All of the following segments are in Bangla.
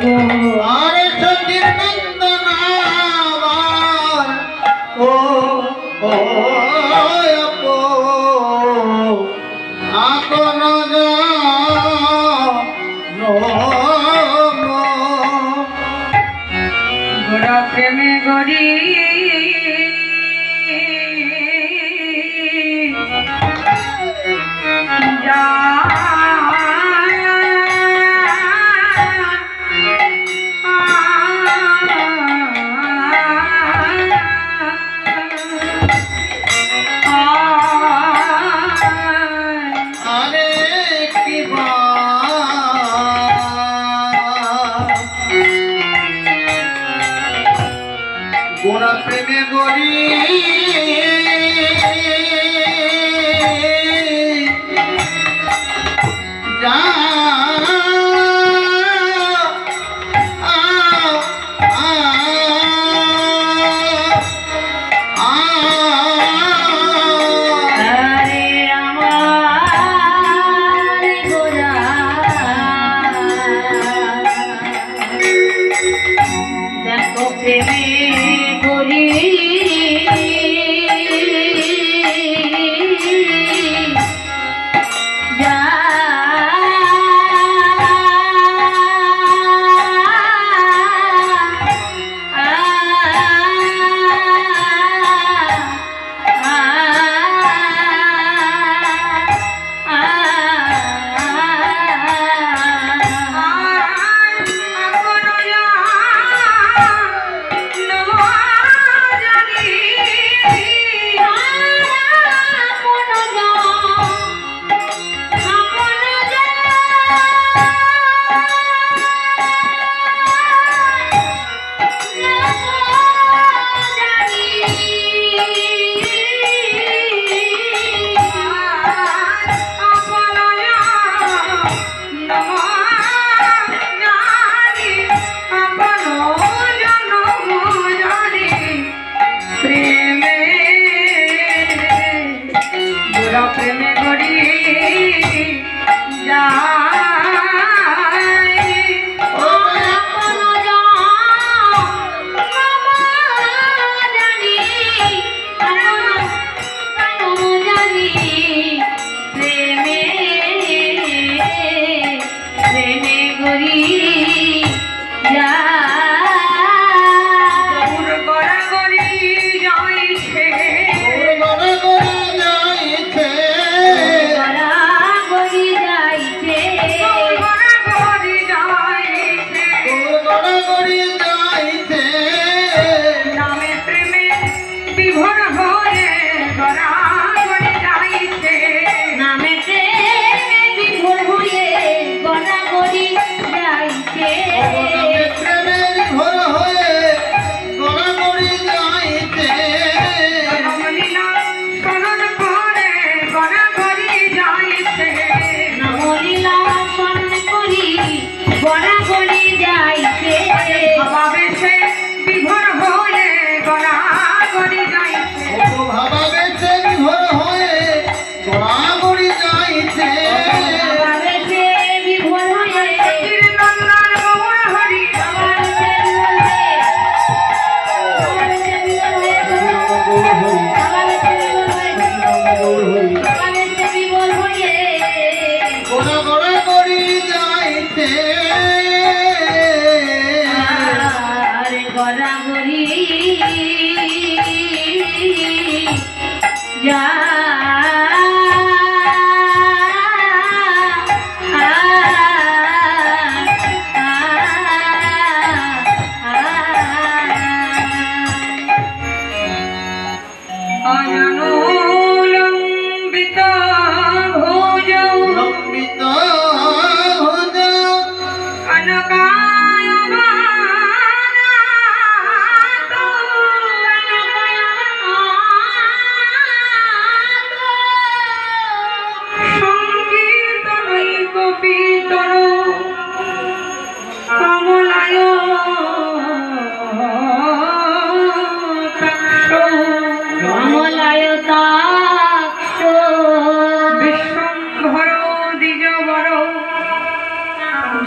গো আরে সতীর নন্দন ও ও আপো আকন গোড়া প্রেমে গড়ি যা গোড়া প্রেমে গড়ি যা প্রেমে গড়ি যা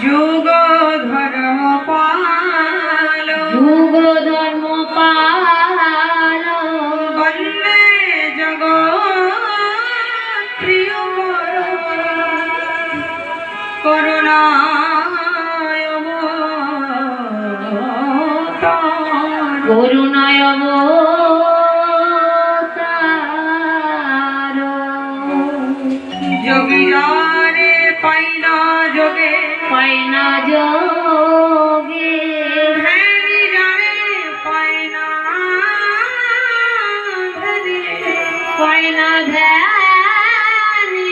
যুগ ধরা পাল যুগ ধর্ম পাল বন্দে জগৎ প্রিয় করুণায় অবতার। করুণায় অবতার যোগীরারে পাইনা যোগে পাই না যোগে ধ্যানীরারে পাইনা ধ্যানে। পাই না ধ্যানে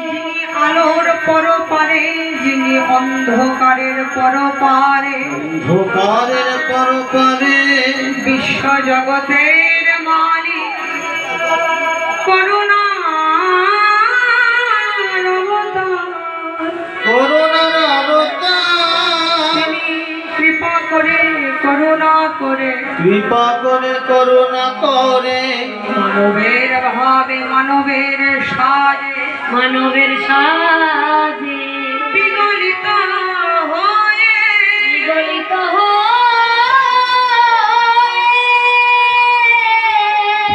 যিনি আলোর পরপারে যিনি অন্ধকারের পরপারে অন্ধকারের পরপারে বিশ্ব জগতের মালিক করুণার অবতার। করুণার অবতার তিনি কৃপা করে করুণা করে কৃপা করে করুণা করে মানবের ভাবে মানবের সাজে মানবের সাজে বিগলিত হয়ে বিগলিত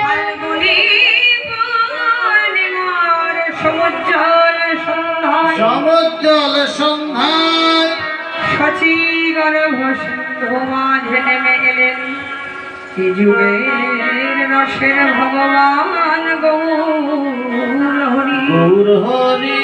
ফাল্গুনী পূর্ণিমার সমুজ্জ্বল সন্ধ্যায় সমুজ্জ্বল সন্ধ্যায় শচী গর্ভ সিন্ধু মাঝে নেমে এলেন এই যুগের রসের ভগবান গৌর হরি। গৌর হরি